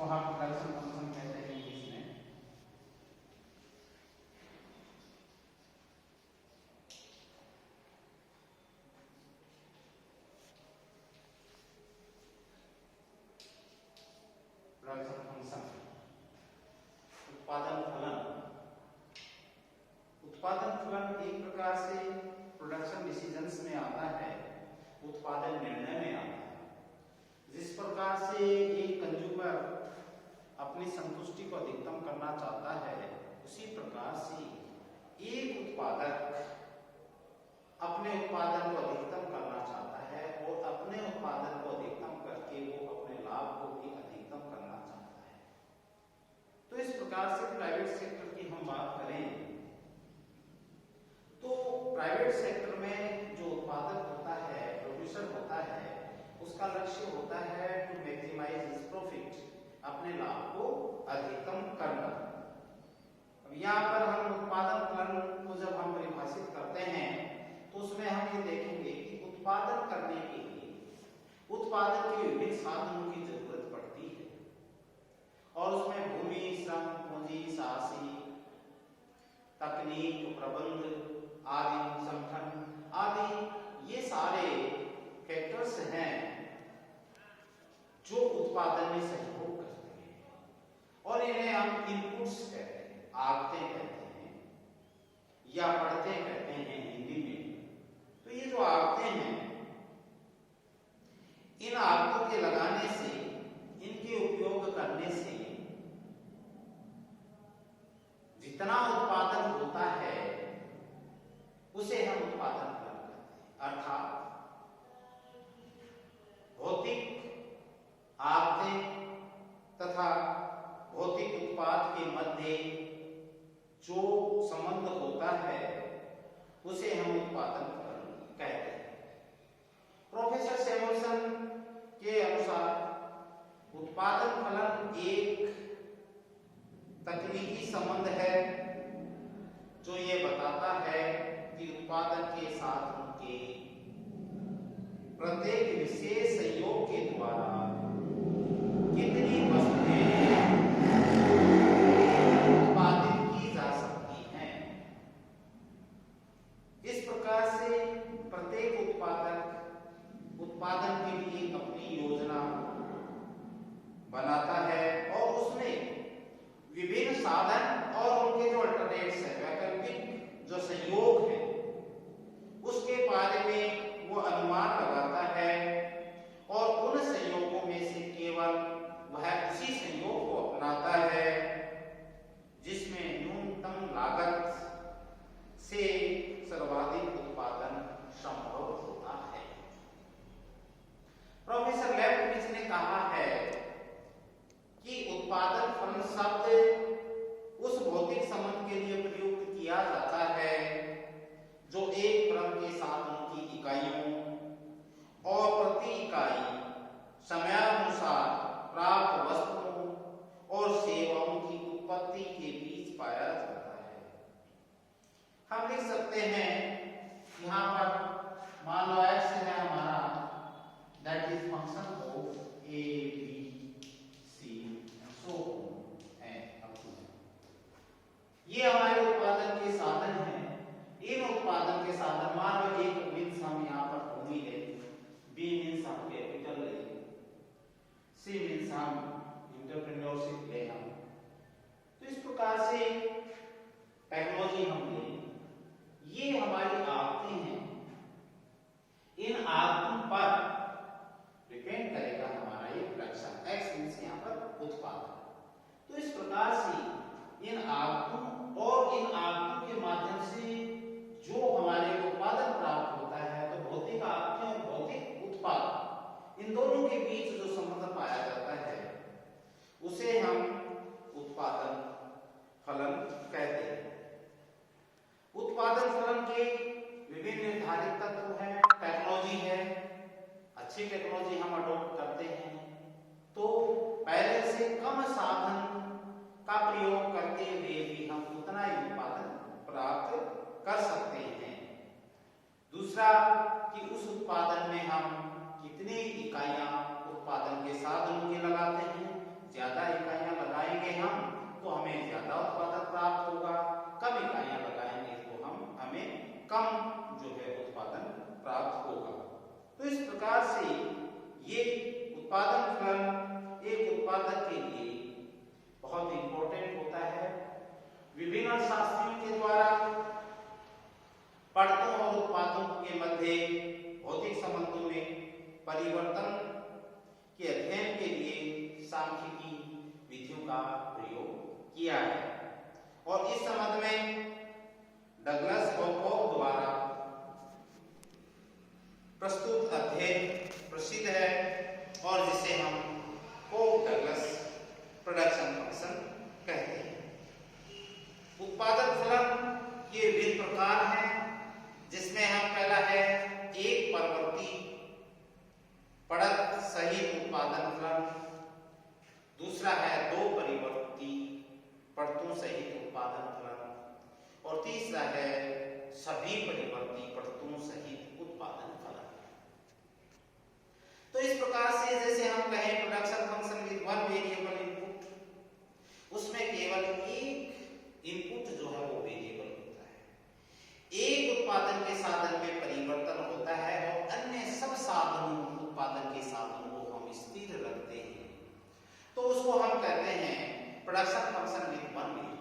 इसको हम production function कहते हैं इंग्लिश में। प्रोडक्शन फंक्शन, उत्पादन फलन। उत्पादन फलन एक प्रकार से प्रोडक्शन डिसीजंस में आता है, उत्पादन निर्णय में आता है। जिस प्रकार से एक कंज्यूमर अपनी संतुष्टि को अधिकतम करना चाहता है, उसी प्रकार से एक उत्पादक अपने उत्पादन को अधिकतम करना चाहता है और अपने उत्पादन को अधिकतम करके वो अपने लाभ को भी अधिकतम करना चाहता है। तो इस प्रकार से प्राइवेट सेक्टर की हम बात करें तो प्राइवेट सेक्टर में जो उत्पादक होता है, प्रोड्यूसर होता है, उसका लक्ष्य होता है टू मैक्सिमाइज हिज प्रॉफिट, अपने लाभ को अधिकतम करना। अब यहाँ पर हम उत्पादन फलन को जब हम परिभाषित करते हैं तो उसमें हम ये देखेंगे कि उत्पादन करने के लिए उत्पादन के विभिन्न साधनों की जरूरत पड़ती है और उसमें भूमि, श्रम, पूंजी, साहसी, तकनीक, प्रबंध आदि, संगठन आदि, ये सारे फैक्टर्स हैं जो उत्पादन में सहयोग करते हैं और इन्हें हम इनपुट्स कहते हैं, आगते कहते हैं या पढ़ते कहते हैं हिंदी में। तो ये जो आगते हैं, इन आगतों के लगाने से, इनके उपयोग करने से जितना उत्पादन होता है उसे हम उत्पादन फलन कहते हैं। अर्थात भौतिक आगतें तथा भौतिक उत्पाद के मध्य जो संबंध होता है उसे हम उत्पादन फलन कहते हैं। प्रोफेसर सैमुअल्सन के अनुसार उत्पादन फलन एक तकनीकी संबंध है जो ये बताता है कि उत्पादन के साधनों के प्रत्येक विशेष संयोग के द्वारा कितनी वस्तुएं उत्पादित की जा सकती हैं। इस प्रकार से प्रत्येक उत्पादक उत्पादन के लिए अपनी योजना बनाता है और उसमें विभिन्न साधन और उनके जो अल्टरनेट्स है, वैकल्पिक जो संयोग है, उसके बारे में वो अनुमान लगाता है और उन संयोगों में से केवल वह उसी संयोग को अपनाता है जिसमें न्यूनतम लागत से सर्वाधिक उत्पादन संभव होता है। प्रोफेसर लेब्निज ने कहा है कि उत्पादन फलन शब्द उस भौतिक संबंध के लिए प्रयुक्त किया जाता है जो एक क्रम के साधनों की इकाइयों और प्रति इकाई समयानुसार प्राप्त वस्तुओं और सेवाओं की उत्पत्ति के बीच पाया जाता है। हम लिख सकते हैं यहाँ पर मान लो x है हमारा, that is function of a b c सो है। ये हमारे उत्पादन के साधन हैं। इन उत्पादन के साधन, मान लो एक मीन्स हम यहाँ पर भूमि ले, बी मीन्स हम कैपिटल ले, सी मीन्स हम एंटरप्रेन्योरशिप ले हम। तो इस प्रकार से टेक्नोलॉजी हम ले, ये हमारी आगतें हैं। इन आगतों पर डिपेंड करेगा हमारा ये प्रोडक्शन। एक्स मीन्स यहाँ पर उत्पादन। तो इस प्रकार से इन आगतों और इन आगतों के माध्यम से जो हमारे उत्पादन प्राप्त होता है, तो भौतिक आगतें और भौतिक उत्पाद, इन दोनों के बीच जो संबंध पाया जाता है उसे हम उत्पादन फलन कहते हैं। उत्पादन फलन के विभिन्न निर्धारित तत्व हैं। टेक्नोलॉजी है, अच्छी टेक्नोलॉजी हम अडॉप्ट करते हैं तो पहले से कम साधन का प्रयोग करते हुए भी हम उतना ही उत्पादन प्राप्त कर सकते हैं। दूसरा कि उस उत्पादन में हम कितनी इकाइयां उत्पादन के साधनों के लगाते हैं, ज्यादा कम जो है उत्पादन प्राप्त होगा। तो इस प्रकार से ये उत्पादन फलन एक उत्पादक के लिए बहुत इंपॉर्टेंट होता है। विभिन्न अर्थशास्त्रियों के द्वारा पड़तों और उत्पादों के मध्य भौतिक संबंधों में परिवर्तन के अध्ययन के लिए सांख्यिकी विधियों का प्रयोग किया है और इस संबंध में डगलस और कोक द्वारा प्रस्तुत अध्ययन प्रसिद्ध है और जिसे हम कोक डगलस प्रोडक्शन फंक्शन कहते हैं। उत्पादन फलन के विभिन्न प्रकार हैं, जिसमें हम पहला है एक परवर्ती पड़त सहित उत्पादन फलन, दूसरा है दो परिवर्ती पड़तों सहित उत्पादन फलन और तीसरा है सभी परिवर्ती पड़तों सहित उत्पादन फलन। तो इस प्रकार से जैसे हम कहें production function with one variable input, उसमें केवल एक इनपुट जो है वो वेरिएबल होता है। एक उत्पादन के साधन में परिवर्तन होता है और अन्य सब साधनों उत्पादन के साधनों को हम स्थिर रखते हैं, तो उसको हम कहते हैं production function with one variable.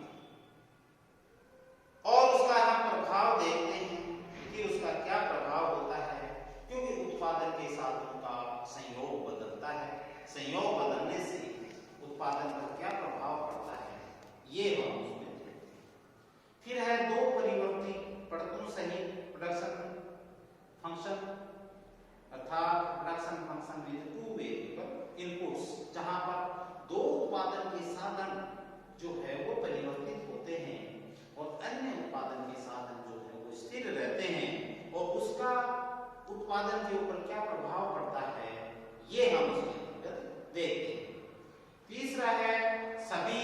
और उसका हम प्रभाव देखते हैं कि उसका क्या प्रभाव होता है, क्योंकि उत्पादन के साधनों का संयोग बदलता है। संयोग बदलने से उत्पादन पर क्या प्रभाव पड़ता है, ये हम उसमें देखते हैं। फिर है दो परिवर्ती पड़तों सहित प्रोडक्शन फंक्शन अर्थात production function with two variable inputs, जहां पर दो उत्पादन के साधन जो है वो परिवर्तित होते हैं और अन्य उत्पादन के साधन जो है वो स्थिर रहते हैं और उसका उत्पादन के ऊपर क्या प्रभाव पड़ता है, ये हम उसके अंतर्गत देखते हैं। तीसरा है सभी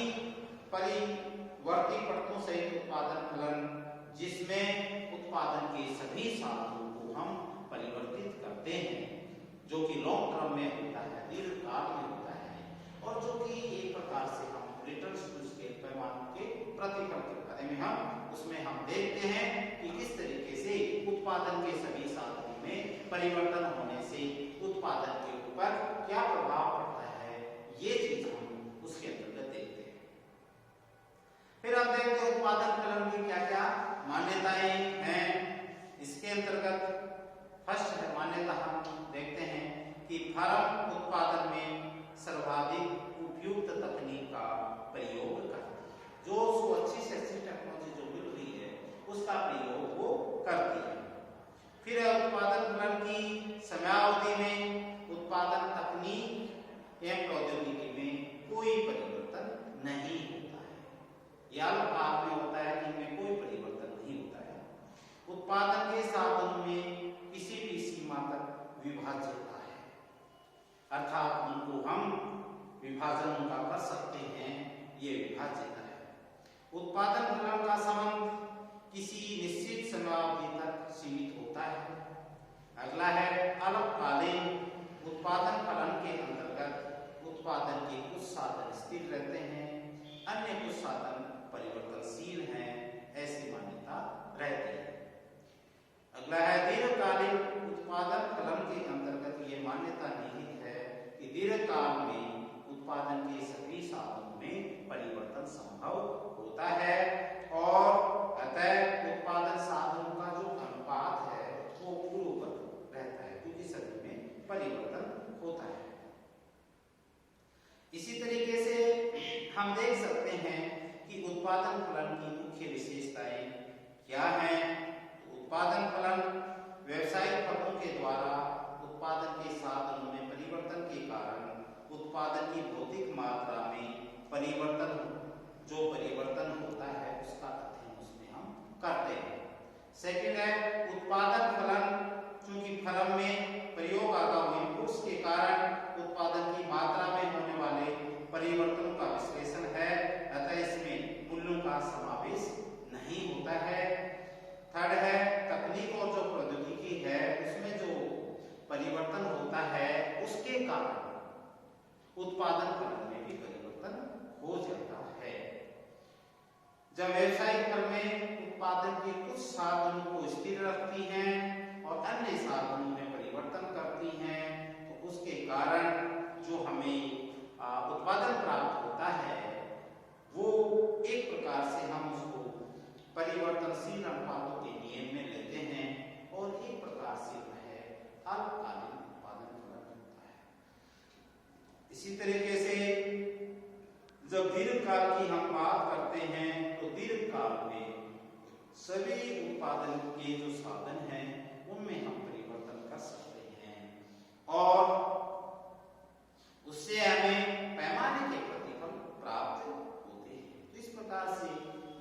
परिवर्ती पड़तों सहित उत्पादन फलन, जिसमें उत्पादन के सभी साधनों को हम परिवर्तित करते हैं, जो कि लॉन्ग टर्म में होता है, दीर्घकाल में होता है और जो कि एक प्रकार से हम रिटर्न्स टू स्केल पैमाने के प्रतिफल के बारे में हम उसमें हम देखते हैं कि किस तरीके से उत्पादन के सभी साधनों में परिवर्तन होने से उत्पादन के ऊपर क्या प्रभाव पड़ता है, ये चीज हम उसके अंतर्गत देखते हैं। फिर हम देखते हैं उत्पादन फलन की क्या क्या मान्यताएं हैं। इसके अंतर्गत फर्स्ट है मान्यता, हम देखते हैं कि फर्म उत्पादन में सर्वाधिक उपयुक्त तकनीक का प्रयोग करती है, जो उसको अच्छी से अच्छी टेक्नोलॉजी जो मिल रही है उसका प्रयोग वो करती है। फिर उत्पादन फलन की समयावधि में उत्पादन तकनीक एवं प्रौद्योगिकी में कोई परिवर्तन नहीं होता है, या अल्पकाल में होता है, इनमें कोई परिवर्तन नहीं होता है। उत्पादन के साधनों में किसी भी सीमा तक विभाज्यता है, अर्थात उनको हम विभाजन उनका कर सकते हैं, ये विभाज्यता है। उत्पादन फलन का संबंध किसी निश्चित समयावधि तक सीमित होता है। अगला है अल्पकालीन उत्पादन फलन के अंतर्गत उत्पादन के कुछ साधन स्थिर रहते हैं, अन्य कुछ साधन परिवर्तनशील हैं, ऐसी मान्यता रहती है। अगला है दीर्घकालीन उत्पादन फलन के अंतर्गत ये मान्यता निहित है कि दीर्घकाल में उत्पादन के सभी साधनों में परिवर्तन संभव होता है और अतः उत्पादन साधनों का जो अनुपात है वो पूर्ववत रहता है, क्योंकि सभी में परिवर्तन होता है। इसी तरीके से हम देख सकते हैं कि उत्पादन फलन की मुख्य विशेषताएं क्या हैं। उत्पादन फलन व्यवसायिक पदों के द्वारा उत्पादन के साधनों में परिवर्तन के कारण उत्पादन की भौतिक मात्रा में परिवर्तन, जो परिवर्तन होता है उसका अध्ययन उसमें हम करते हैं। सेकंड है उत्पादन फलन, चूंकि फर्म में प्रयोगात्मक इनपुट्स के कारण उत्पादन की मात्रा में होने वाले परिवर्तनों का विश्लेषण है, अतः इसमें मूल्यों का समावेश नहीं होता है। थर्ड है तकनीक और जो प्रौद्योगिकी है उसमें जो परिवर्तन होता है उसके कारण उत्पादन फलन में भी परिवर्तन हो जाता है। जब व्यवसायिक फल में उत्पादन के कुछ साधनों को स्थिर रखती हैं और अन्य साधनों में परिवर्तन करती हैं, तो उसके कारण जो हमें उत्पादन प्राप्त होता है वो एक प्रकार से हम उसको परिवर्तनशील अनुपातों के नियम में लेते हैं और एक प्रकार से वह अल्पकालीन उत्पादन फलन होता है। इसी तरीके से जब दीर्घकाल की हम बात करते हैं तो दीर्घकाल में सभी उत्पादन के जो साधन हैं उनमें हम परिवर्तन कर सकते हैं और उससे हमें पैमाने के प्रतिफल प्राप्त होते हैं। तो इस प्रकार से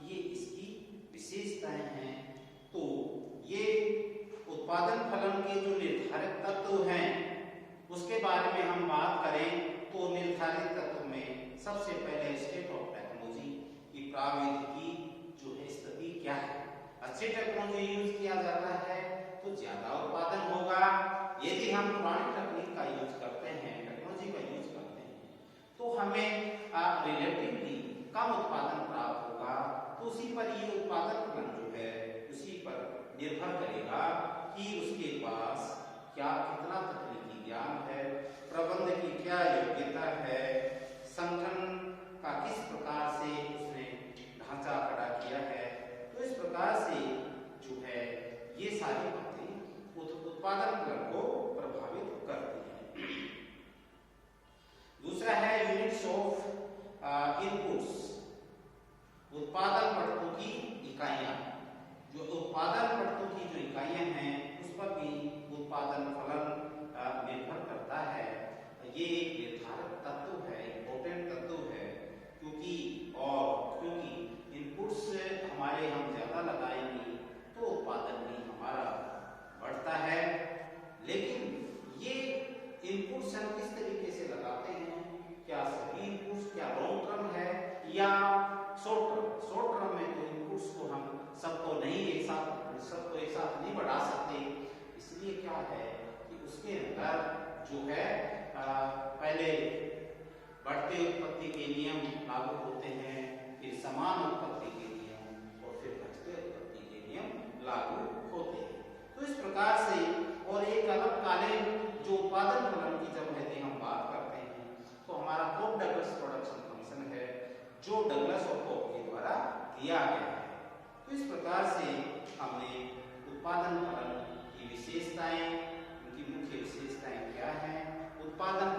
ये इसकी विशेषताएं हैं। तो ये उत्पादन फलन के जो निर्धारित तत्व हैं उसके बारे में हम बात करें तो निर्धारित तत्व में सबसे पहले स्टेट ऑफ टेक्नोलॉजी की प्रावैधिकी जो है स्थिति क्या है। अच्छी टेक्नोलॉजी यूज किया जाता है तो ज्यादा उत्पादन होगा। यदि हम पुरानी तकनीक का यूज करते हैं, टेक्नोलॉजी का यूज करते हैं, तो हमें रिलेटिवली कम उत्पादन प्राप्त होगा। तो उसी पर ये उत्पादन फलन जो है उसी पर निर्भर करेगा कि उसके पास क्या कितना तकनीकी ज्ञान है, प्रबंध की क्या योग्यता है, संगठन का किस प्रकार से उसने ढांचा खड़ा किया है। तो इस प्रकार से जो है ये सारी बातें उत्पादन फलन को प्रभावित करती हैं। दूसरा है यूनिट्स ऑफ इनपुट्स, उत्पादन पड़तों की इकाइयां। जो उत्पादन पड़तों की जो इकाइयां हैं उस पर भी उत्पादन फलन निर्भर करता है। ये एक निर्धारक तत्व है, इंपॉर्टेंट तत्व है, क्योंकि इनपुट्स हमारे हम ज्यादा लगाएंगे तो उत्पादन भी हमारा बढ़ता है। लेकिन ये इनपुट्स हम किस तरीके से लगाते हैं, क्या सभी इनपुट्स क्या लॉन्ग टर्म है या शॉर्ट टर्म। शॉर्ट टर्म में तो इनपुट्स को हम सबको एक साथ नहीं बढ़ा सकते। इसलिए क्या है कि उसके अंदर जो है पहले बढ़ते उत्पत्ति के नियम लागू होते हैं, फिर समान उत्पत्ति के नियम और फिर घटते उत्पत्ति के नियम लागू होते हैं। तो इस प्रकार से और एक अल्पकालीन जो उत्पादन फलन की जब यदि हम बात करते हैं तो हमारा कोप डगलस प्रोडक्शन फंक्शन है जो डगलस और कोप के द्वारा दिया गया है। तो इस प्रकार से हमने उत्पादन फलन की विशेषताएं, उनकी मुख्य विशेषताएं क्या हैं, उत्पादन